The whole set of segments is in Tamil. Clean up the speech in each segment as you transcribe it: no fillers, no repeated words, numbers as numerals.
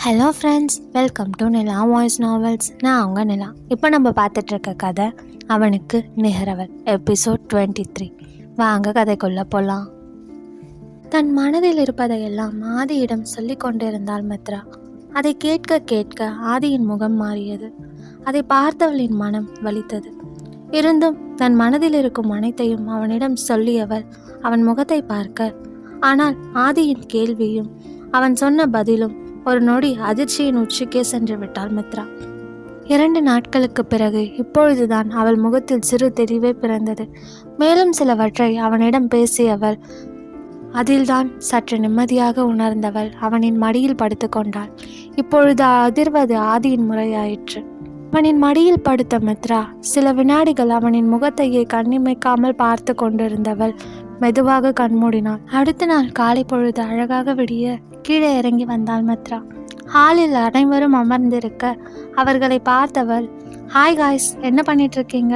Hello friends, welcome to Nila voice novels. நான் அவங்க நிலா. இப்போ நம்ம பார்த்துட்ருக்க கதை அவனுக்கு நிகரவல், எபிசோட் 23. வாங்க கதைக்குள்ளே போகலாம். தன் மனதில் இருப்பதையெல்லாம் ஆதியிடம் சொல்லி கொண்டிருந்தாள் மித்ரா. அதை கேட்க கேட்க ஆதியின் முகம் மாறியது. அதை பார்த்தவளின் மனம் வலித்தது. இருந்தும் தன் மனதில் இருக்கும் அனைத்தையும் அவனிடம் சொல்லியவள் அவன் முகத்தை பார்க்க, ஆனால் ஆதியின் கேள்வியும் அவன் சொன்ன பதிலும் ஒரு நொடி அதிர்ச்சியின் உச்சிக்கே சென்று விட்டாள் மித்ரா. 2 நாட்களுக்கு பிறகு இப்பொழுதுதான் அவள் முகத்தில் சிறு தெளிவே பிறந்தது. மேலும் சிலவற்றை அவனிடம் பேசியவள் அதில்தான் சற்று நிம்மதியாக உணர்ந்தவள் அவனின் மடியில் படுத்து கொண்டாள். இப்பொழுது அதிர்வது ஆதியின் முறையாயிற்று. அவனின் மடியில் படுத்த மித்ரா சில வினாடிகள் அவனின் முகத்தையே கண்ணிமைக்காமல் பார்த்து கொண்டிருந்தவள் மெதுவாக கண்மூடினாள். அடுத்த நாள் காலை பொழுது அழகாக விடிய கீழே இறங்கி வந்தாள் மித்ரா. ஹாலில் அனைவரும் அமர்ந்திருக்க அவர்களை பார்த்தவள், ஹாய் காய்ஸ், என்ன பண்ணிட்டு இருக்கீங்க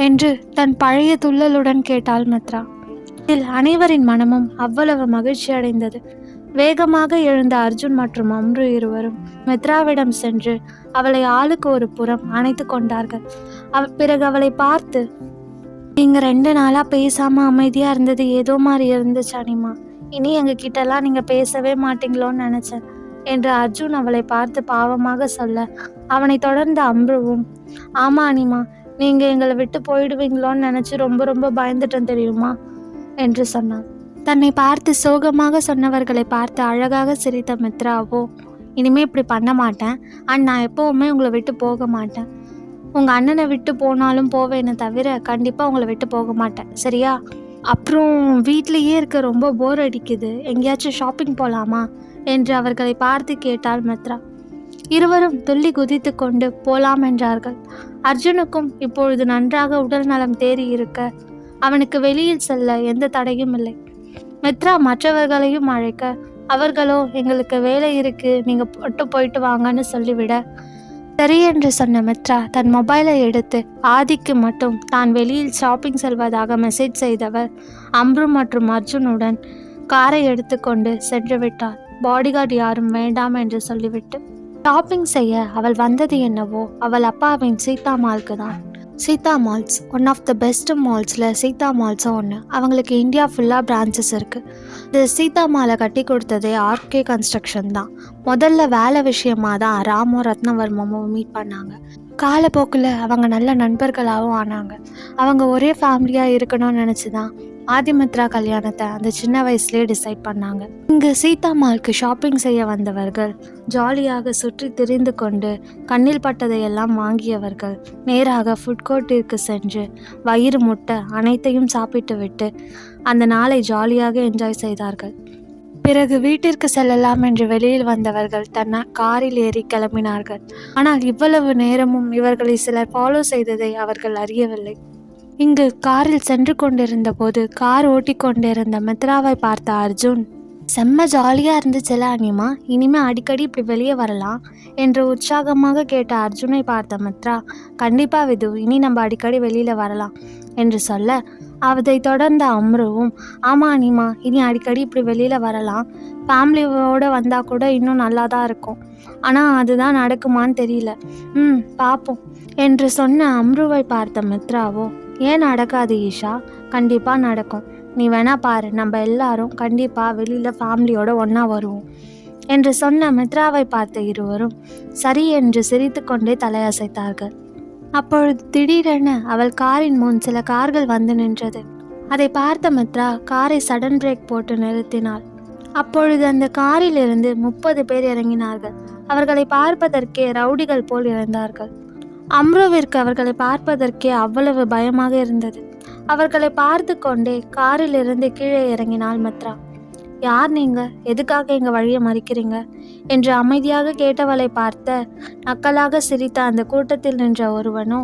என்று தன் பழைய துள்ளலுடன் கேட்டாள் மித்ரா. இதில் அனைவரின் மனமும் அவ்வளவு மகிழ்ச்சி அடைந்தது. வேகமாக எழுந்த அர்ஜுன் மற்றும் அம்ரு இருவரும் மித்ராவிடம் சென்று அவளை ஆளுக்கு ஒரு புறம் அணைத்து கொண்டார்கள். பிறகு அவளை பார்த்து, நீங்க 2 நாளா பேசாம அமைதியா இருந்தது ஏதோ மாதிரி இருந்துச்சு அனிமா. இனி எங்ககிட்டலாம் நீங்க பேசவே மாட்டீங்களோன்னு நினைச்சேன் என்று அர்ஜுன் அவளை பார்த்து பாவமாக சொல்ல, அவனை தொடர்ந்த அம்ருவும், ஆமா அனிமா, நீங்க எங்களை விட்டு போயிடுவீங்களோன்னு நினைச்சு ரொம்ப ரொம்ப பயந்துட்டேன் தெரியுமா என்று சொன்னான். தன்னை பார்த்து சோகமாக சொன்னவர்களை பார்த்து அழகாக சிரித்த மித்ராவோ, இனிமே இப்படி பண்ண மாட்டேன் அண்ட் நான் எப்பவுமே உங்களை விட்டு போக மாட்டேன். உங்கள் அண்ணனை விட்டு போனாலும் போவேன்னு தவிர கண்டிப்பாக உங்களை விட்டு போக மாட்டேன், சரியா? அப்புறம் வீட்டிலையே இருக்க ரொம்ப போர் அடிக்குது, எங்கேயாச்சும் ஷாப்பிங் போகலாமா என்று அவர்களை பார்த்து கேட்டாள் மித்ரா. இருவரும் துள்ளி குதித்து கொண்டு போலாம் என்றார்கள். அர்ஜுனுக்கும் இப்பொழுது நன்றாக உடல் நலம் தேறி இருக்க அவனுக்கு வெளியில் செல்ல எந்த தடையும் இல்லை. மித்ரா மற்றவர்களையும் அழைக்க அவர்களோ, எங்களுக்கு வேலை இருக்கு, நீங்க போயிட்டு வாங்கன்னு சொல்லிவிட, சரி என்று சொன்ன மித்ரா தன் மொபைலை எடுத்து ஆதிக்கு மட்டும் தான் வெளியில் ஷாப்பிங் செல்வதாக மெசேஜ் செய்தவர் அம்ரு மற்றும் அர்ஜுனுடன் காரை எடுத்துக்கொண்டு சென்று விட்டார். பாடிகார்டு யாரும் வேண்டாம் என்று சொல்லிவிட்டு ஷாப்பிங் செய்ய அவள் வந்தது என்னவோ அவள் அப்பாவின் சீதா மால்க்கு தான். Seetha malls one of the best மால்ஸில் சீதா மால்ஸும் ஒன்று. அவங்களுக்கு இந்தியா ஃபுல்லாக பிரான்ச்சஸ் இருக்குது. இந்த சீதா மாலை கட்டி கொடுத்ததே ஆர்கே கன்ஸ்ட்ரக்ஷன் தான். முதல்ல வேலை விஷயமாக தான் ராமோ ரத்னவர்மமும் மீட் பண்ணாங்க. காலப்போக்கில் அவங்க நல்ல நண்பர்களாகவும் ஆனாங்க. அவங்க ஒரே ஃபேமிலியாக இருக்கணும்னு நினச்சி தான் ஆதிமித்ரா கல்யாணத்தை அந்த சின்ன வயசுலேயே டிசைட் பண்ணாங்க. இங்கு சீதா மால்க்கு ஷாப்பிங் செய்ய வந்தவர்கள் ஜாலியாக சுற்றி திரிந்து கொண்டு கண்ணில் பட்டதையெல்லாம் வாங்கியவர்கள் நேராக ஃபுட் கோர்ட்டிற்கு சென்று வயிறு முட்ட அனைத்தையும் சாப்பிட்டு விட்டு அந்த நாளை ஜாலியாக என்ஜாய் செய்தார்கள். பிறகு வீட்டிற்கு செல்லலாம் என்று வெளியில் வந்தவர்கள் தன்னை காரில் ஏறி கிளம்பினார்கள். ஆனால் இவ்வளவு நேரமும் இவர்களை சிலர் ஃபாலோ செய்ததை அவர்கள் அறியவில்லை. இங்கு காரில் சென்று கொண்டிருந்த போது கார் ஓட்டி கொண்டிருந்த மித்ராவை பார்த்த அர்ஜுன், செம்ம ஜாலியாக இருந்துச்சுல அனிமா, இனிமேல் அடிக்கடி இப்படி வெளியே வரலாம் என்று உற்சாகமாக கேட்ட அர்ஜுனை பார்த்த மித்ரா, கண்டிப்பாக விது, இனி நம்ம அடிக்கடி வெளியில் வரலாம் என்று சொல்ல, அதை தொடர்ந்த அம்ருவும், ஆமாம் அனிமா, இனி அடிக்கடி இப்படி வெளியில் வரலாம், ஃபேமிலியோடு வந்தால் கூட இன்னும் நல்லா தான் இருக்கும், ஆனால் அதுதான் நடக்குமான்னு தெரியல, பார்ப்போம் என்று சொன்ன அம்ருவை பார்த்த மித்ராவோ, ஏன் நடக்காது ஈஷா, கண்டிப்பாக நடக்கும், நீ வேணா பாரு, நம்ம எல்லாரும் கண்டிப்பாக வெளியில் ஃபேமிலியோடு ஒன்றா வருவோம் என்று சொன்ன மித்ராவை பார்த்த இருவரும் சரி என்று சிரித்து கொண்டே தலையசைத்தார்கள். அப்பொழுது திடீரென அவள் காரின் முன் சில கார்கள் வந்து நின்றது. அதை பார்த்த மித்ரா காரை சடன் பிரேக் போட்டு நிறுத்தினாள். அப்பொழுது அந்த காரில் இருந்து 30 பேர் இறங்கினார்கள். அவர்களை பார்ப்பதற்கே ரவுடிகள் போல் இருந்தார்கள். அம்ருவிற்கு அவர்களை பார்ப்பதற்கே அவ்வளவு பயமாக இருந்தது. அவர்களை பார்த்து கொண்டே காரில் இருந்து கீழே இறங்கினாள் மித்ரா. யார் நீங்க, எதுக்காக எங்க வழியை மறிக்கிறீங்க என்று அமைதியாக கேட்டவளை பார்த்த நக்கலாக சிரித்த அந்த கூட்டத்தில் நின்ற ஒருவனோ,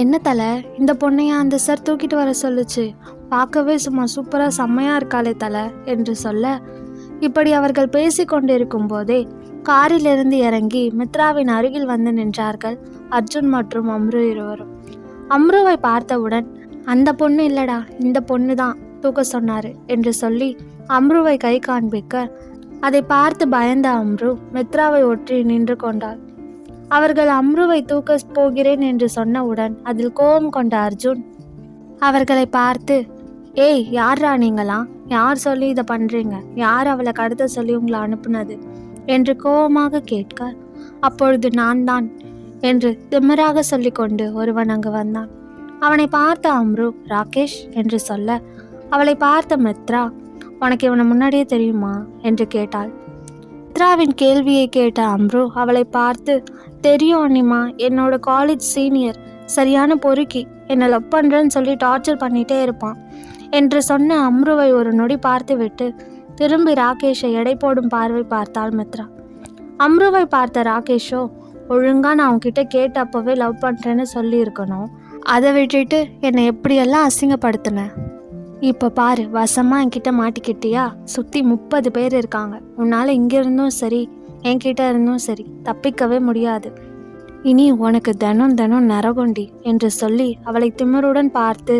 என்ன தலை, இந்த பொண்ணையா அந்த சார் தூக்கிட்டு வர சொல்லுச்சு, பார்க்கவே சும்மா சூப்பராக செம்மையாக இருக்காளே தலை என்று சொல்ல, இப்படி அவர்கள் பேசி கொண்டிருக்கும் போதே காரிலிருந்து இறங்கி மித்ராவின் அருகில் வந்து நின்றார்கள் அர்ஜுன் மற்றும் அம்ரு இருவரும். அம்ருவை பார்த்தவுடன், அந்த பொண்ணு இல்லடா, இந்த பொண்ணு தான் தூக்க சொன்னாரு என்று சொல்லி அம்ருவை கை காண்பிக்க, அதை பார்த்து பயந்த அம்ரு மித்ராவை ஒற்றி நின்று கொண்டாள். அவர்கள் அம்ருவை தூக்க போகிறேன் என்று சொன்னவுடன் அதில் கோபம் கொண்ட அர்ஜுன் அவர்களை பார்த்து, ஏய், யாரா நீங்களாம்? யார் சொல்லி இதை பண்றீங்க? யார் அவளை கடத்த சொல்லி உங்களை அனுப்புனது என்று கோபமாக கேட்க, அப்பொழுது நான் தான் என்று திமிராக சொல்லிக்கொண்டு ஒருவன் அங்கு வந்தான். அவனை பார்த்த அம்ரு ராகேஷ் என்று சொல்ல, அவளை பார்த்த மித்ரா, உனக்கு இவனை முன்னாடியே தெரியுமா என்று கேட்டாள். மித்ராவின் கேள்வியை கேட்ட அம்ரு அவளை பார்த்து, தெரியும் அண்ணிமா, என்னோட காலேஜ் சீனியர், சரியான பொறுக்கி, என்னை லவ் பண்ணுறேன்னு சொல்லி டார்ச்சர் பண்ணிகிட்டே இருப்பான் என்று சொன்ன அம்ருவை ஒரு நொடி பார்த்து விட்டு திரும்பி ராகேஷை எடை போடும் பார்வை பார்த்தாள் மித்ரா. அம்ருவை பார்த்த ராகேஷோ, ஒழுங்கா நான் அவன்கிட்ட கேட்டு அப்போவே லவ் பண்ணுறேன்னு சொல்லி இருக்கணும், அதை விட்டுட்டு என்னை எப்படியெல்லாம் அசிங்கப்படுத்தினேன். இப்போ பாரு, வசமாக என்கிட்ட மாட்டிக்கிட்டியா? சுற்றி 30 பேர் இருக்காங்க. உன்னால் இங்கிருந்தும் சரி என்கிட்ட இருந்தும் சரி தப்பிக்கவே முடியாது. இனி உனக்கு தினம் தினம் நரகொண்டி என்று சொல்லி அவளை திமிருடன் பார்த்து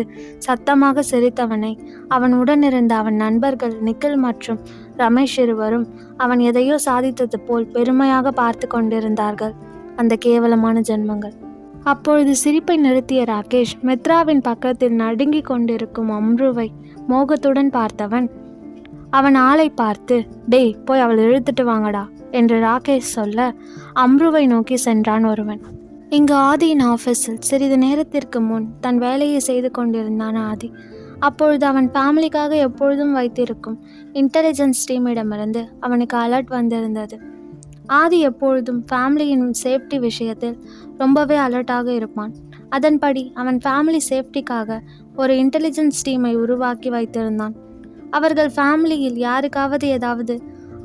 சத்தமாக சிரித்தவனை அவன் உடனிருந்த அவன் நண்பர்கள் நிக்கில் மற்றும் ரமேஷ் இருவரும் அவன் எதையோ சாதித்தது போல் பெருமையாக பார்த்து கொண்டிருந்தார்கள். அந்த கேவலமான ஜென்மங்கள். அப்பொழுது சிரிப்பை நிறுத்திய ராகேஷ் மித்ராவின் பக்கத்தில் நடுங்கி கொண்டிருக்கும் அம்ருவை மோகத்துடன் பார்த்தவன் அவன் ஆளை பார்த்து, டேய், போய் அவளை இழுத்துட்டு வாங்கடா என்று ராகேஷ் சொல்ல அம்ருவை நோக்கி சென்றான் ஒருவன். இங்கு ஆதியின் ஆஃபீஸில் சிறிது நேரத்திற்கு முன் தன் வேலையை செய்து கொண்டிருந்தான் ஆதி. அப்பொழுது அவன் ஃபேமிலிக்காக எப்பொழுதும் வைத்திருக்கும் இன்டெலிஜென்ஸ் டீமிடமிருந்து அவனுக்கு அலர்ட் வந்திருந்தது. ஆதி எப்பொழுதும் ஃபேமிலியின் சேஃப்டி விஷயத்தில் ரொம்பவே அலர்ட்டாக இருப்பான். அதன்படி அவன் ஃபேமிலி சேஃப்டிக்காக ஒரு இன்டெலிஜென்ஸ் டீமை உருவாக்கி வைத்திருந்தான். அவர்கள் ஃபேமிலியில் யாருக்காவது ஏதாவது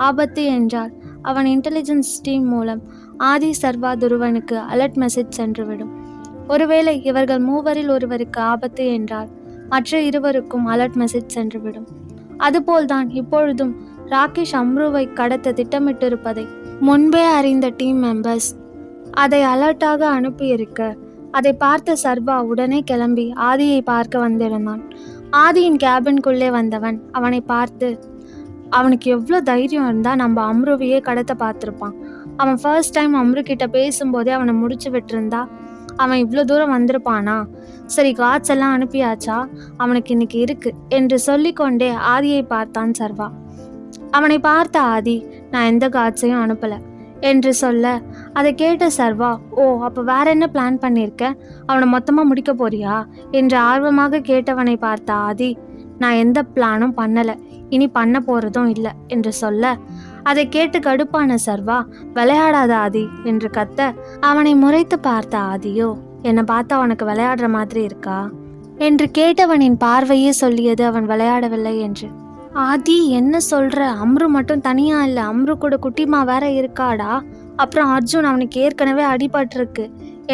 ஆபத்து என்றால் அவன் இன்டெலிஜென்ஸ் டீம் மூலம் ஆதி, சர்வா, துருவனுக்கு அலர்ட் மெசேஜ் சென்றுவிடும். ஒருவேளை இவர்கள் மூவரில் ஒருவருக்கு ஆபத்து என்றால் மற்ற இருவருக்கும் அலர்ட் மெசேஜ் சென்றுவிடும். அதுபோல்தான் இப்பொழுதும் ராகேஷ் அம்ருவை கடத்த திட்டமிட்டிருப்பதை முன்பே அறிந்த டீம் மெம்பர்ஸ் அதை அலர்ட்டாக அனுப்பியிருக்க, அதை பார்த்த சர்வா உடனே கிளம்பி ஆதியை பார்க்க வந்திருந்தான். ஆதியின் கேபின்குள்ளே வந்தவன் அவனை பார்த்து, அவனுக்கு எவ்வளோ தைரியம் இருந்தால் நம்ம அம்ருவையே கடத்த பார்த்துருப்பான். அவன் ஃபர்ஸ்ட் டைம் அம்ரு கிட்ட பேசும்போதே அவனை முடிச்சு விட்டுருந்தா அவன் இவ்வளோ தூரம் வந்திருப்பானா? சரி, காட்ஸ் எல்லாம் அனுப்பியாச்சா? அவனுக்கு இன்னைக்கு இருக்கு என்று சொல்லிக்கொண்டே ஆதியை பார்த்தான் சர்வா. அவனை பார்த்த ஆதி, நான் எந்த காட்ஸையும் அனுப்பலை என்று சொல்ல, அதை கேட்ட சர்வா, ஓ, அப்போ வேற என்ன பிளான் பண்ணியிருக்க? அவனை மொத்தமாக முடிக்க போறியா என்று ஆர்வமாக கேட்டவனை பார்த்த ஆதி, நான் எந்த பிளானும் பண்ணலை, இனி பண்ண போகிறதும் இல்லை என்று சொல்ல, அதை கேட்டு கடுப்பான சர்வா, விளையாடாத ஆதி என்று கத்த, அவனை முறைத்து பார்த்த ஆதியோ, என்னை பார்த்தா அவனுக்கு விளையாடுற மாதிரி இருக்கா என்று கேட்டவனின் பார்வையே சொல்லியது அவன் விளையாடவில்லை என்று. ஆதி, என்ன சொல்ற? அம்ரு மட்டும் தனியா இல்லை, அம்ரு கூட குட்டிமா வேற இருக்காடா. அப்புறம் அர்ஜுன், அவனுக்கு ஏற்கனவே அடிபட்டிருக்கு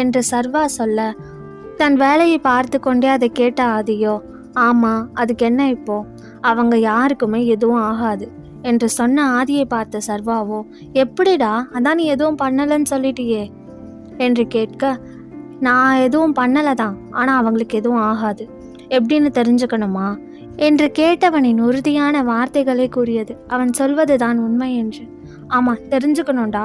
என்று சர்வா சொல்ல, தன் வேலையை பார்த்து கொண்டே அதை கேட்ட ஆதியோ, ஆமா, அதுக்கு என்ன இப்போ? அவங்க யாருக்குமே எதுவும் ஆகாது என்று சொன்ன ஆதியை பார்த்த சர்வாவோ, எப்படிடா, அதான் நீ எதுவும் பண்ணலன்னு சொல்லிட்டியே என்று கேட்க, நான் எதுவும் பண்ணலை தான், ஆனால் அவங்களுக்கு எதுவும் ஆகாது, எப்படின்னு தெரிஞ்சுக்கணுமா என்று கேட்டவனின் உறுதியான வார்த்தைகளே கூறியது அவன் சொல்வதுதான் உண்மை என்று. ஆமாம், தெரிஞ்சுக்கணும்டா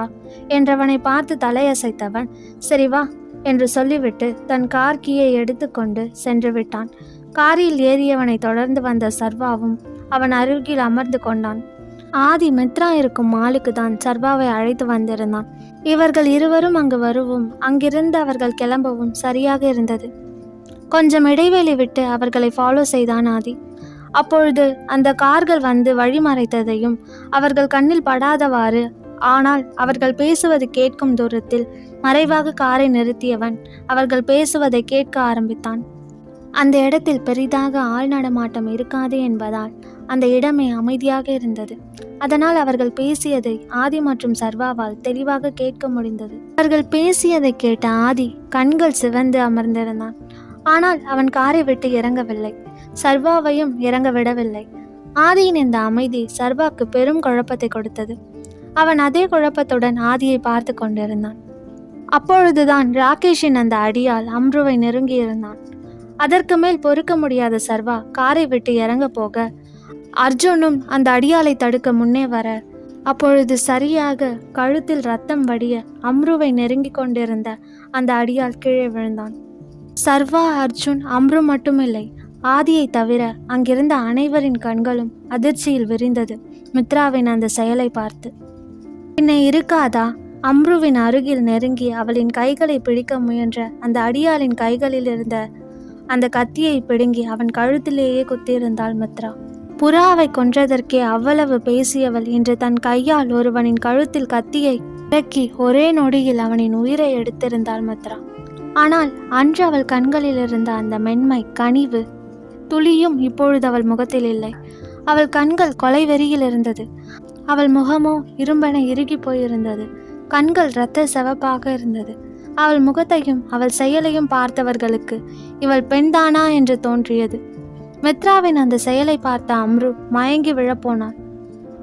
என்றவனை பார்த்து தலையசைத்தவன், சரி வா என்று சொல்லிவிட்டு தன் கார் கீயை எடுத்துக்கொண்டு சென்று விட்டான். காரில் ஏறியவனை தொடர்ந்து வந்த சர்வாவும் அவன் அருகில் அமர்ந்து கொண்டான். ஆதி மித்ரா இருக்கும் மாலுக்கு தான் சர்வாவை அழைத்து வந்திருந்தான். இவர்கள் இருவரும் அங்கு வரவும் அங்கிருந்து அவர்கள் கிளம்பவும் சரியாக இருந்தது. கொஞ்சம் இடைவெளி விட்டு அவர்களை ஃபாலோ செய்தான் ஆதி. அப்பொழுது அந்த கார்கள் வந்து வழிமறைத்ததையும் அவர்கள் கண்ணில் படாதவாறு, ஆனால் அவர்கள் பேசுவது கேட்கும் தூரத்தில் மறைவாக காரை நிறுத்தியவன் அவர்கள் பேசுவதை கேட்க ஆரம்பித்தான். அந்த இடத்தில் பெரிதாக ஆள் நடமாட்டம் இருக்காது என்பதால் அந்த இடமே அமைதியாக இருந்தது. அதனால் அவர்கள் பேசியதை ஆதி மற்றும் சர்வாவால் தெளிவாக கேட்க முடிந்தது. அவர்கள் பேசியதை கேட்ட ஆதி கண்கள் சிவந்து அமர்ந்திருந்தான். ஆனால் அவன் காரை விட்டு இறங்கவில்லை, சர்வாவையும் இறங்க விடவில்லை. ஆதியின் இந்த அமைதி சர்வாக்கு பெரும் குழப்பத்தை கொடுத்தது. அவன் அதே குழப்பத்துடன் ஆதியை பார்த்து கொண்டிருந்தான். அப்பொழுதுதான் ராகேஷின் அந்த அடியால் அம்ருவை நெருங்கியிருந்தான். அதற்கு மேல் பொறுக்க முடியாத சர்வா காரை விட்டு இறங்க போக, அர்ஜுனும் அந்த அடியாலை தடுக்க முன்னே வர, அப்பொழுது சரியாக கழுத்தில் ரத்தம் வடிய அம்ருவை நெருங்கி கொண்டிருந்த அந்த அடியாள் கீழே விழுந்தான். சர்வா, அர்ஜுன், அம்ரு மட்டுமில்லை, ஆதியை தவிர அங்கிருந்த அனைவரின் கண்களும் அதிர்ச்சியில் விரிந்தது மித்ராவின் அந்த செயலை பார்த்து. பின்ன இருக்காதா? அம்ருவின் அருகில் நெருங்கி அவளின் கைகளை பிடிக்க முயன்ற அந்த அடியாளின் கைகளில் இருந்த அந்த கத்தியை பிடுங்கி அவன் கழுத்திலேயே குத்தியிருந்தாள் மித்ரா. புறாவை கொன்றதற்கே அவ்வளவு பேசியவள் இன்று தன் கையால் ஒருவனின் கழுத்தில் கத்தியை இறக்கி ஒரே நொடியில் அவனின் உயிரை எடுத்திருந்தாள் மித்ரா. ஆனால் அன்று அவள் கண்களில் இருந்த அந்த மென்மை, கனிவு துளியும் இப்பொழுது அவள் முகத்தில் இல்லை. அவள் கண்கள் கொலை வெறியில் இருந்தது. அவள் முகமோ இரும்பென இறுகி போயிருந்தது. கண்கள் இரத்த சிவப்பாக இருந்தது. அவள் முகத்தையும் அவள் செயலையும் பார்த்தவர்களுக்கு இவள் பெண்தானா என்று தோன்றியது. மித்ராவின் அந்த செயலை பார்த்த அம்ரு மயங்கி விழப்போனாள்.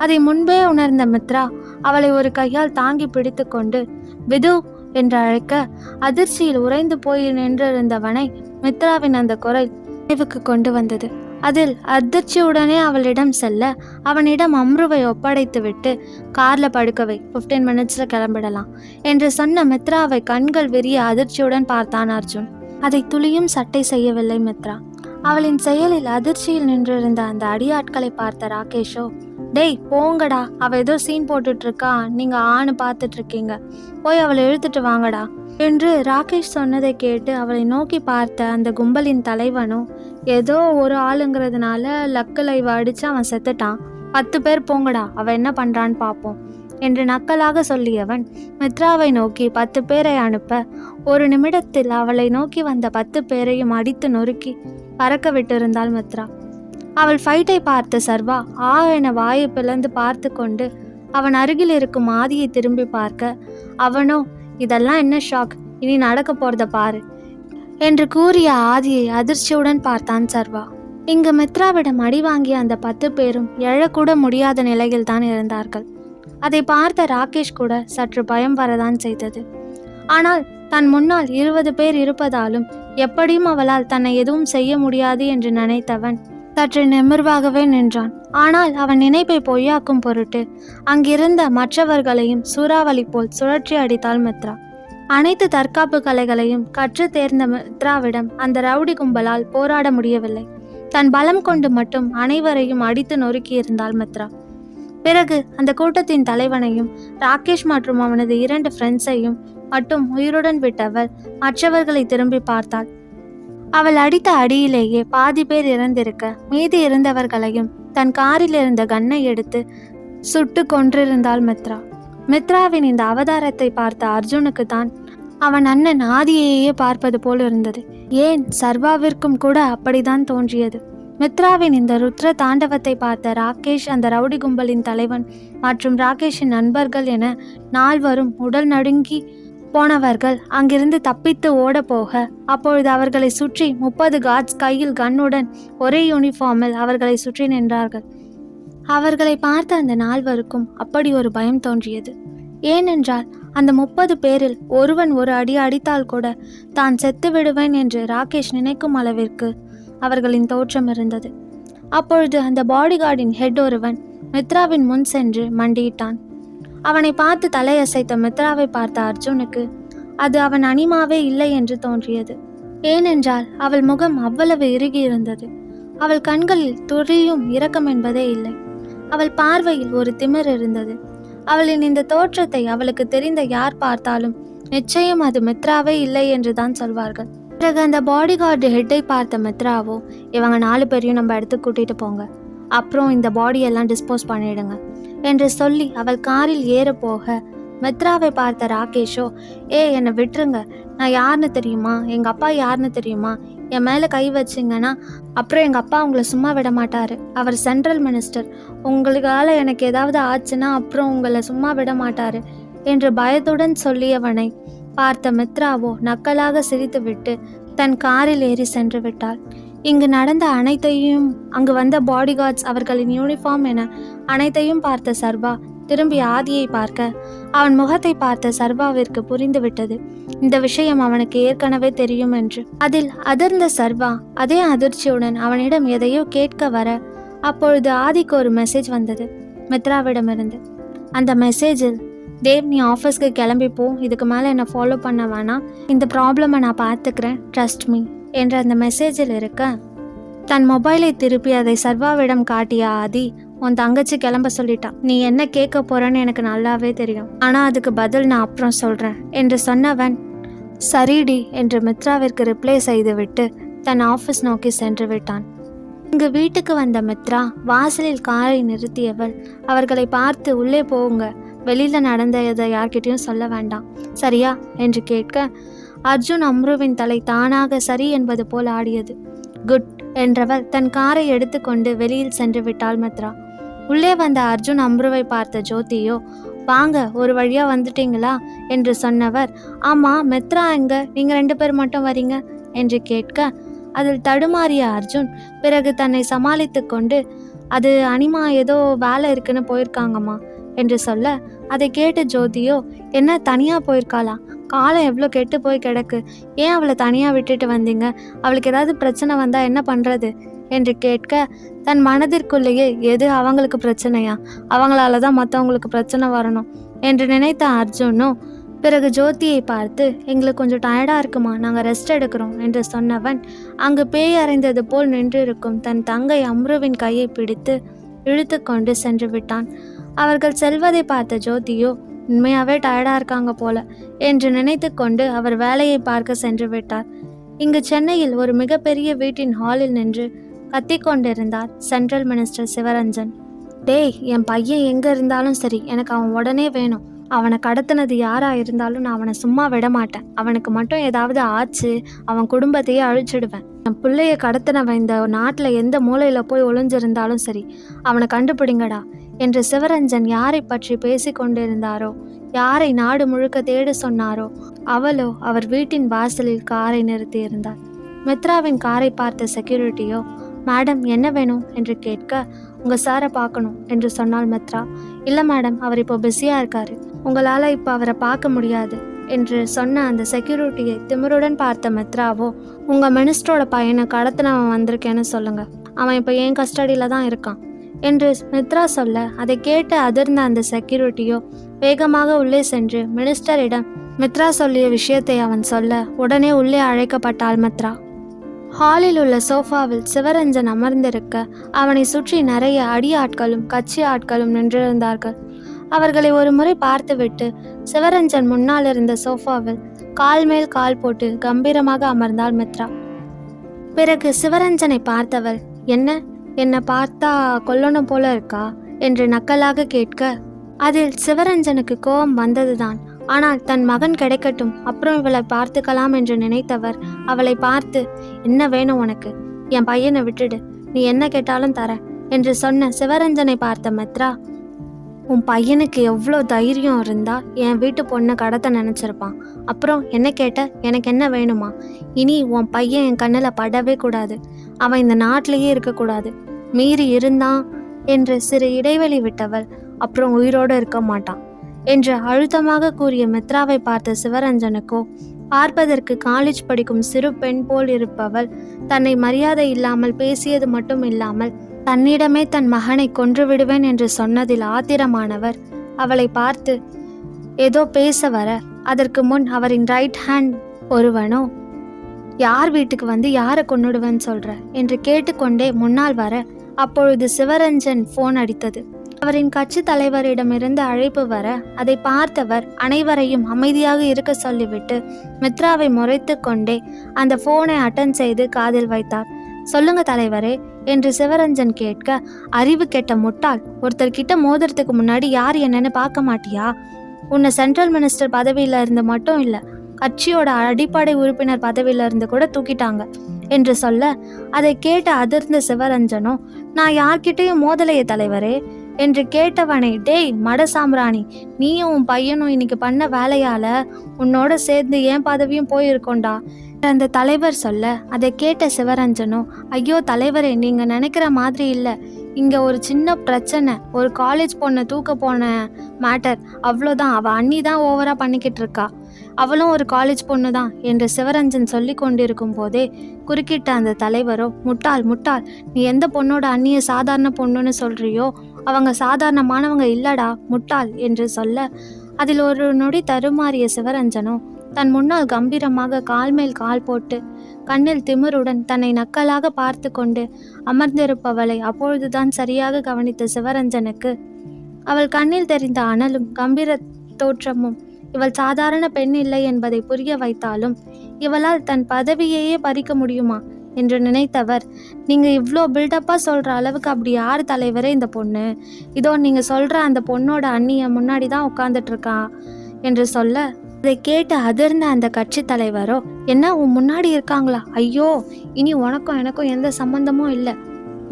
அதை முன்பே உணர்ந்த மித்ரா அவளை ஒரு கையால் தாங்கி பிடித்து கொண்டு விது என்று அழைக்க, அதிர்ச்சியில் உறைந்து போய் நின்றிருந்தவனை மித்ராவின் அந்த குரல் நினைவுக்கு கொண்டு வந்தது. அதில் அதிர்ச்சியுடனே அவளிடம் செல்ல அவனிடம் அம்ருவை ஒப்படைத்து விட்டு கார்ல படுக்கவை, 15 மினிட்ஸ்ல கிளம்பிடலாம் என்று சொன்ன மித்ராவை கண்கள் விரிய அதிர்ச்சியுடன் பார்த்தான் அர்ஜுன். அதை துளியும் சட்டை செய்யவில்லை மித்ரா. அவளின் செயலில் அதிர்ச்சியில் நின்றிருந்த அந்த அடியாட்களை பார்த்த ராகேஷோ, டேய் போங்கடா, அவ ஏதோ சீன் போட்டுட்டு இருக்கா, நீங்க ஆணு பார்த்துட்டு இருக்கீங்க, போய் அவளை இழுத்துட்டு வாங்கடா என்று ராகேஷ் சொன்னதை கேட்டு அவளை நோக்கி பார்த்த அந்த கும்பலின் தலைவனும், ஏதோ ஒரு ஆளுங்கிறதுனால லக்கு லைவ் அடிச்சு அவன் செத்துட்டான், 10 பேர் போங்கடா, அவ என்ன பண்றான்னு பார்ப்போம் என்று நக்கலாக சொல்லியவன் மித்ராவை நோக்கி 10 பேரை அனுப்ப, ஒரு நிமிடத்தில் அவளை நோக்கி வந்த 10 பேரையும் அடித்து நொறுக்கி பறக்க விட்டிருந்தாள் மித்ரா. அவள் ஃபைட்டை பார்த்த சர்வா என வாயை பிளந்து பார்த்து கொண்டு அவன் அருகில் இருக்கும் ஆதியை திரும்பி பார்க்க, அவனோ, இதெல்லாம் என்ன ஷாக், இனி நடக்க போறத பாரு என்று கூறிய ஆதியை அதிர்ச்சியுடன் பார்த்தான் சர்வா. இங்கு மித்ராவிடம் அடி வாங்கிய அந்த 10 பேரும் எழக்கூட முடியாத நிலையில் தான் இருந்தார்கள். அதை பார்த்த ராகேஷ் கூட சற்று பயம் வரதான் செய்தது. ஆனால் தன் முன்னால் 20 பேர் இருப்பதாலும் எப்படியும் அவளால் தன்னை எதுவும் செய்ய முடியாது என்று நினைத்தவன் சற்று நிமிர்வாகவே நின்றான். ஆனால் அவன் நினைப்பை பொய்யாக்கும் பொருட்டு அங்கிருந்த மற்றவர்களையும் சூறாவளி போல் சுழற்றி அடித்தாள் மித்ரா. அனைத்து தற்காப்பு கலைகளையும் கற்று தேர்ந்த மித்ராவிடம் அந்த ரவுடி கும்பலால் போராட முடியவில்லை. தன் பலம் கொண்டு மட்டும் அனைவரையும் அடித்து நொறுக்கியிருந்தாள் மித்ரா. பிறகு அந்த கூட்டத்தின் தலைவனையும் ராகேஷ் மற்றும் அவனது 2 ஃப்ரெண்ட்ஸையும் மட்டும் உயிருடன் விட்டவள் மற்றவர்களை திரும்பி பார்த்தாள். அவள் அடித்த அடியிலேயே பாதி பேர் இறந்திருக்க மீதி இருந்தவர்களையும் தன் காரில் இருந்த கன்னை எடுத்து சுட்டு கொன்றிருந்தாள் மித்ரா. மித்ராவின் இந்த அவதாரத்தை பார்த்த அர்ஜுனுக்கு தான் அவன் அண்ணன் ஆதியையே பார்ப்பது போல் இருந்தது. ஏன் சர்வாவிற்கும் கூட அப்படிதான் தோன்றியது. மித்ராவின் இந்த ருத்ர தாண்டவத்தை பார்த்த ராகேஷ், அந்த ரவுடி கும்பலின் தலைவன் மற்றும் ராகேஷின் நண்பர்கள் என 4 உடல் நடுங்கி போனவர்கள் அங்கிருந்து தப்பித்து ஓட போக, அப்பொழுது அவர்களை சுற்றி 30 கார்ட்ஸ் கையில் கன்னுடன் ஒரே யூனிஃபார்மில் அவர்களை சுற்றி நின்றார்கள். அவர்களை பார்த்த அந்த 4 அப்படி ஒரு பயம் தோன்றியது. ஏனென்றால் அந்த 30 பேரில் ஒருவன் ஒரு அடி அடித்தால் கூட தான் செத்து விடுவேன் என்று ராகேஷ் நினைக்கும் அளவிற்கு அவர்களின் தோற்றம் இருந்தது. அப்பொழுது அந்த பாடிகார்டின் ஹெட் ஒருவன் மித்ராவின் முன் சென்று மண்டியிட்டான். அவனை பார்த்து தலையசைத்த மித்ராவை பார்த்த அர்ஜுனுக்கு அது அவன் அனிமாவே இல்லை என்று தோன்றியது. ஏனென்றால் அவள் முகம் அவ்வளவு இறுகி இருந்தது. அவள் கண்களில் துளியும் இரக்கம் என்பதே இல்லை. அவள் பார்வையில் ஒரு திமிர் இருந்தது. அவளின் இந்த தோற்றத்தை அவளுக்கு தெரிந்த யார் பார்த்தாலும் நிச்சயம் அது மித்ராவே இல்லை என்று தான் சொல்வார்கள். பிறகு அந்த பாடிகார்டு ஹெட்டை பார்த்த மித்ராவோ, இவங்க 4 பேரையும் நம்ம இடத்துக்கு கூட்டிகிட்டு போங்க, அப்புறம் இந்த பாடியெல்லாம் டிஸ்போஸ் பண்ணிடுங்க என்று சொல்லி அவள் காரில் ஏற போக, மித்ராவை பார்த்த ராகேஷோ, என்னை விட்டுருங்க, நான் யாருன்னு தெரியுமா, எங்கள் அப்பா யாருன்னு தெரியுமா, என் மேலே கை வச்சிங்கன்னா அப்புறம் எங்கள் அப்பா உங்களை சும்மா விட மாட்டார், அவர் சென்ட்ரல் மினிஸ்டர், உங்களுக்கால எனக்கு ஏதாவது ஆச்சுன்னா அப்புறம் உங்களை சும்மா விட மாட்டார் என்று பயத்துடன் சொல்லியவனை பார்த்த மித்ராவோ நக்கலாக சிரித்துவிட்டு தன் காரில் ஏறி சென்று விட்டாள். இங்கு நடந்த அனைத்தையும், அங்கு வந்த பாடிகார்ட்ஸ், அவர்களின் யூனிஃபார்ம் என அனைத்தையும் பார்த்த சர்வா திரும்பி ஆதியை பார்க்க, அவன் முகத்தை பார்த்த சர்வாவிற்கு புரிந்துவிட்டது இந்த விஷயம் அவனுக்கு ஏற்கனவே தெரியும் என்று. அதில் அதிர்ந்த சர்வா அதே அதிர்ச்சியுடன் அவனிடம் எதையோ கேட்க வர, அப்பொழுது ஆதிக்கு ஒரு மெசேஜ் வந்தது மித்ராவிடமிருந்து. அந்த மெசேஜில், தேவ் நீ ஆஃபீஸ்க்கு கிளம்பி போ, இதுக்கு மேலே என்னை ஃபாலோ பண்ண வேணாம், இந்த ப்ராப்ளமை நான் பார்த்துக்கிறேன், ட்ரஸ்ட் மீ என்ற அந்த மெசேஜில் இருக்க, தன் மொபைலை திருப்பி அதை சர்வாவிடம் காட்டிய ஆதி, உன் தங்கச்சி கிளம்ப சொல்லிட்டான், நீ என்ன கேட்க போறன்னு எனக்கு நல்லாவே தெரியும், ஆனால் அதுக்கு பதில் நான் அப்புறம் சொல்கிறேன் என்று சொன்னவன், சரிடி என்று மித்ராவிற்கு ரிப்ளை செய்துவிட்டு தன் ஆஃபீஸ் நோக்கி சென்று விட்டான். இங்கு வீட்டுக்கு வந்த மித்ரா வாசலில் காரை நிறுத்தியவள் அவர்களை பார்த்து, உள்ளே போங்க, வெளியில் நடந்ததை யார்கிட்டையும் சொல்ல வேண்டாம், சரியா என்று கேட்க, அர்ஜுன் அம்ருவின் தலை தானாக சரி என்பது போல் ஆடியது. குட் என்றவள் தன் காரை எடுத்துக்கொண்டு வெளியில் சென்று விட்டாள் மித்ரா. உள்ளே வந்த அர்ஜுன் அம்ருவை பார்த்த ஜோதியோ, வாங்க, ஒரு வழியா வந்துட்டீங்களா என்று சொன்னவர், ஆமா மித்ரா எங்க, நீங்க 2 பேர் மட்டும் வரீங்க என்று கேட்க, அதில் தடுமாறிய அர்ஜுன் பிறகு தன்னை சமாளித்து கொண்டு, அது அனிமா ஏதோ வேலை இருக்குன்னு போயிருக்காங்கம்மா என்று சொல்ல, அதை கேட்டு ஜோதியோ, என்ன தனியா போயிருக்காளா, காலம் எவ்வளோ கெட்டு போய் கிடக்கு, ஏன் அவளை தனியாக விட்டுட்டு வந்தீங்க, அவளுக்கு ஏதாவது பிரச்சனை வந்தால் என்ன பண்ணுறது என்று கேட்க, தன் மனதிற்குள்ளேயே எது அவங்களுக்கு பிரச்சனையா, அவங்களால தான் மற்றவங்களுக்கு பிரச்சனை வரணும் என்று நினைத்த அர்ஜுனும் பிறகு ஜோதியை பார்த்து, எங்களுக்கு கொஞ்சம் டயர்டாக இருக்குமா, நாங்கள் ரெஸ்ட் எடுக்கிறோம் என்று சொன்னவன் அங்கு பேய் அறைந்தது போல் நின்றிருக்கும் தன் தங்கை அம்ருவின் கையை பிடித்து இழுத்து கொண்டு சென்று விட்டான். அவர்கள் செல்வதை பார்த்த ஜோதியோ, உண்மையாகவே டயர்டாக இருக்காங்க போல என்று நினைத்து கொண்டு அவர் வேலையை பார்க்க சென்று விட்டார். இங்கு சென்னையில் ஒரு மிகப்பெரிய வீட்டின் ஹாலில் நின்று கத்திக்கொண்டிருந்தார் சென்ட்ரல் மினிஸ்டர் சிவரஞ்சன். டேய், என் பையன் எங்கே இருந்தாலும் சரி, எனக்கு அவன் உடனே வேணும், அவனை கடத்தினது யாராக இருந்தாலும் நான் அவனை சும்மா விட மாட்டேன், அவனுக்கு மட்டும் ஏதாவது ஆச்சு அவன் குடும்பத்தையே அழிச்சிடுவேன், என் பிள்ளைய கடத்தினவன் இந்த நாட்டில் எந்த மூலையில் போய் ஒளிஞ்சிருந்தாலும் சரி, அவனை கண்டுபிடிங்கடா என்று சிவரஞ்சன் யாரை பற்றி பேசி கொண்டிருந்தாரோ, யாரை நாடு முழுக்க தேட சொன்னாரோ, அவளோ அவர் வீட்டின் வாசலில் காரை நிறுத்தியிருந்தார். மித்ராவின் காரை பார்த்த செக்யூரிட்டியோ, மேடம் என்ன வேணும் என்று கேட்க, உங்கள் சாரை பார்க்கணும் என்று சொன்னால் மித்ரா, இல்லை மேடம், அவர் இப்போ பிஸியாக இருக்காரு, உங்களால் இப்போ அவரை பார்க்க முடியாது என்று சொன்ன அந்த செக்யூரிட்டியை திமிருடன் பார்த்த மித்ராவோ, உங்கள் மினிஸ்டரோட பையனை கடத்தினவன் வந்திருக்கேன்னு சொல்லுங்கள், அவன் இப்போ என் கஸ்டடியில் தான் இருக்கான் என்று மித்ரா சொல்ல, அதை கேட்டு அதிர்ந்த அந்த செக்யூரிட்டியோ வேகமாக உள்ளே சென்று மினிஸ்டரிடம் மித்ரா சொல்லிய விஷயத்தை அவன் சொல்ல, உடனே உள்ளே அழைக்கப்பட்டாள் மித்ரா. ஹாலில் உள்ள சோஃபாவில் சிவரஞ்சன் அமர்ந்திருக்க அவனை சுற்றி நிறைய அடி ஆட்களும் கட்சி ஆட்களும் நின்றிருந்தார்கள். அவர்களை ஒரு முறை பார்த்துவிட்டு சிவரஞ்சன் முன்னால் இருந்த சோஃபாவில் கால் மேல் கால் போட்டு கம்பீரமாக அமர்ந்தாள் மித்ரா. பிறகு சிவரஞ்சனை பார்த்தவள், என்னை பார்த்தா கொல்லணும் போல இருக்கா என்று நக்கலாக கேட்க, அதில் சிவரஞ்சனுக்கு கோபம் வந்ததுதான். ஆனால் தன் மகன் கிடைக்கட்டும், அப்புறம் இவளை பார்த்துக்கலாம் என்று நினைத்தவர் அவளை பார்த்து, என்ன வேணும் உனக்கு, என் பையனை விட்டுடு, நீ என்ன கேட்டாலும் தர என்று சொன்ன சிவரஞ்சனை பார்த்த மித்ரா, உன் பையனுக்கு எவ்வளோ தைரியம் இருந்தா என் வீட்டு பொண்ணை கடத்த நினச்சிருப்பான், அப்புறம் என்ன கேட்ட, எனக்கு என்ன வேணுமா, இனி உன் பையன் என் கண்ணில் படவே கூடாது, அவன் இந்த நாட்டிலேயே இருக்கக்கூடாது, மீறி இருந்தான் என்று சிறு இடைவெளி விட்டவள், அப்புறம் உயிரோடு இருக்க மாட்டான் என்று அழுத்தமாக கூறிய மித்ராவை பார்த்த சிவரஞ்சனுக்கோ, பார்ப்பதற்கு காலேஜ் படிக்கும் சிறு பெண் போல் இருப்பவள் தன்னை மரியாதை இல்லாமல் பேசியது மட்டும் இல்லாமல் தன்னிடமே தன் மகனை கொன்று விடுவேன் என்று சொன்னதில் ஆத்திரமானவர் அவளை பார்த்து ஏதோ பேச வர, அதற்கு முன் அவரின் ரைட் ஹேண்ட் ஒருவனோ, யார் வீட்டுக்கு வந்து யாரை கொன்னுடுவேன்னு சொல்ற என்று கேட்டுக்கொண்டே முன்னால் வர, அப்பொழுது சிவரஞ்சன் போன் அடித்தது. அவரின் கட்சி தலைவரிடமிருந்து அழைப்பு வர, அதை பார்த்தவர் அனைவரையும் அமைதியாக இருக்க சொல்லிவிட்டு மித்ராவை முறைத்து கொண்டே அந்த போனை அட்டன் செய்து காதில் வைத்தார். சொல்லுங்க தலைவரே என்று சிவரஞ்சன் கேட்க, அறிவு கெட்ட முட்டாள், ஒருத்தர்கிட்ட மோதுறதுக்கு முன்னாடி யார் என்னன்னு பார்க்க மாட்டியா, உன்னை சென்ட்ரல் மினிஸ்டர் பதவியில இருந்து மட்டும் இல்லை, கட்சியோட அடிப்படை உறுப்பினர் பதவியில இருந்து கூட தூக்கிட்டாங்க என்று சொல்ல, அதை கேட்டு அதிர்ந்த சிவரஞ்சனோ, நான் யார்கிட்டையும் மோதலையே தலைவரே என்று கேட்டவனை, டேய் மட சாம்பிராணி, நீயும் உன் பையனும் இன்னைக்கு பண்ண வேலையால உன்னோட சேர்ந்து என் பதவியும் போயிருக்கோண்டா அந்த தலைவர் சொல்ல, அதை கேட்ட சிவரஞ்சனோ, ஐயோ தலைவரே, நீங்க நினைக்கிற மாதிரி இல்லை, இங்க ஒரு சின்ன பிரச்சனை, ஒரு காலேஜ் பொண்ணை தூக்க போன மேட்டர், அவ்வளோதான், அவள் அண்ணி தான் ஓவரா பண்ணிக்கிட்டு இருக்கா, அவளும் ஒரு காலேஜ் பொண்ணு தான் என்று சிவரஞ்சன் சொல்லி கொண்டிருக்கும் போதே குறுக்கிட்ட அந்த தலைவரோ, முட்டாள் முட்டாள், நீ எந்த பொண்ணோட அண்ணியை சாதாரண பொண்ணுன்னு சொல்றியோ அவங்க சாதாரணமானவங்க இல்லடா முட்டாள் என்று சொல்ல, அதில் ஒரு நொடி தருமாறிய சிவரஞ்சனோ தன் முன்னால் கம்பீரமாக கால் மேல் கால் போட்டு கண்ணில் திமிருடன் தன்னை நக்கலாக பார்த்து கொண்டு அமர்ந்திருப்பவளை அப்பொழுதுதான் சரியாக கவனித்த சிவரஞ்சனுக்கு அவள் கண்ணில் தெரிந்த அனலும் கம்பீர தோற்றமும் இவள் சாதாரண பெண் இல்லை என்பதை புரிய வைத்தாலும் இவளால் தன் பதவியையே பறிக்க முடியுமா என்று நினைத்தவர், நீங்க இவ்வளோ பில்டப்பா சொல்ற அளவுக்கு அப்படி யார் தலைவரே இந்த பொண்ணு, இதோ நீங்க சொல்ற அந்த பொண்ணோட அண்ணிய முன்னாடி தான் உட்கார்ந்துட்டு இருக்கா என்று சொல்ல, அதை கேட்டு அதிர்ந்த அந்த கட்சி தலைவரோ, என்ன உன் முன்னாடி இருக்காங்களா, ஐயோ இனி உனக்கும் எனக்கும் எந்த சம்பந்தமும் இல்லை,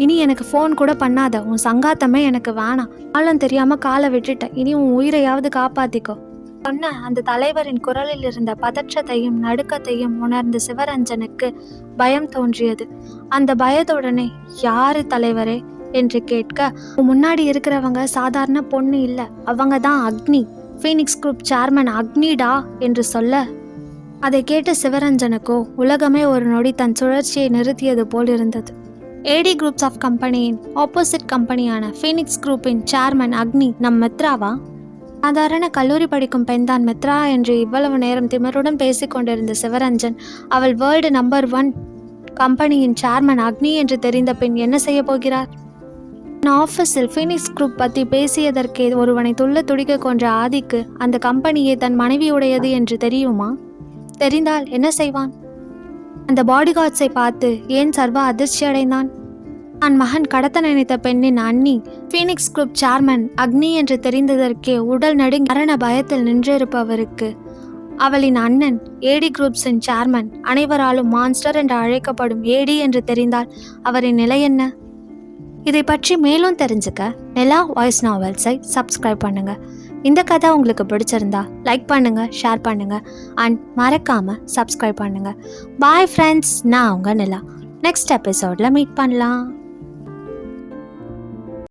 இனி எனக்கு ஃபோன் கூட பண்ணாத, உன் சங்காத்தமே எனக்கு வேணாம், ஆளும் தெரியாம காலை விட்டுட்ட, இனி உன் உயிரையாவது காப்பாத்திக்கோ சொன்ன அந்த தலைவரின் குரலில் இருந்த பதற்றத்தையும் நடுக்கத்தையும் உணர்ந்த சிவரஞ்சனுக்கு பயம் தோன்றியது. அந்த பயத்துடனே யாரு தலைவரே என்று கேட்க, முன்னாடி இருக்கிறவங்க சாதாரண பொண்ணு இல்ல, அவங்க தான் அக்னி, ஃபீனிக்ஸ் குரூப் சேர்மன் அக்னிடா என்று சொல்ல, அதை கேட்ட சிவரஞ்சனுக்கோ உலகமே ஒரு நொடி தன் சுழற்சியை நிறுத்தியது போல் இருந்தது. ஏடி குரூப்ஸ் ஆஃப் கம்பெனியின் ஆப்போசிட் கம்பெனியான ஃபீனிக்ஸ் குரூப்பின் சேர்மன் அக்னி நம் மித்ராவா? சாதாரண கல்லூரி படிக்கும் பெண்தான் மித்ரா என்று இவ்வளவு நேரம் திமிருடன் பேசிக்கொண்டிருந்த சிவரஞ்சன், அவள் வேர்ல்டு நம்பர் 1 கம்பெனியின் சேர்மன் அக்னி என்று தெரிந்த பின் என்ன செய்ய போகிறார்? ஆஃபீஸில் ஃபீனிக்ஸ் குரூப் பற்றி பேசியதற்கே ஒருவனை துள்ள துடிக்க கொன்ற ஆதிக்கு அந்த கம்பெனியே தன் மனைவியுடையது என்று தெரியுமா? தெரிந்தால் என்ன செய்வான்? அந்த பாடிகார்ட்ஸை பார்த்து ஏன் சர்வ அதிர்ச்சி அடைந்தான்? தன் மகன் கடத்த நினைத்த பெண்ணின் அண்ணி ஃபீனிக்ஸ் குரூப் சேர்மன் அக்னி என்று தெரிந்ததற்கே உடல் நடுங்கி மரண பயத்தில் நின்றிருப்பவருக்கு அவளின் அண்ணன் ஏடி குரூப்ஸின் சேர்மன், அனைவராலும் மான்ஸ்டர் என்று அழைக்கப்படும் ஏடி என்று தெரிந்தால் அவரின் நிலை என்ன? இதை பற்றி மேலும் தெரிஞ்சுக்க நிலா வாய்ஸ் நாவல்ஸை சப்ஸ்கிரைப் பண்ணுங்க. இந்த கதை உங்களுக்கு பிடிச்சிருந்தா லைக் பண்ணுங்க, ஷேர் பண்ணுங்க அண்ட் மறக்காம சப்ஸ்கிரைப் பண்ணுங்க. பாய் ஃப்ரெண்ட்ஸ், நான் உங்க நிலா. நெக்ஸ்ட் எபிசோட்ல மீட் பண்ணலாம்.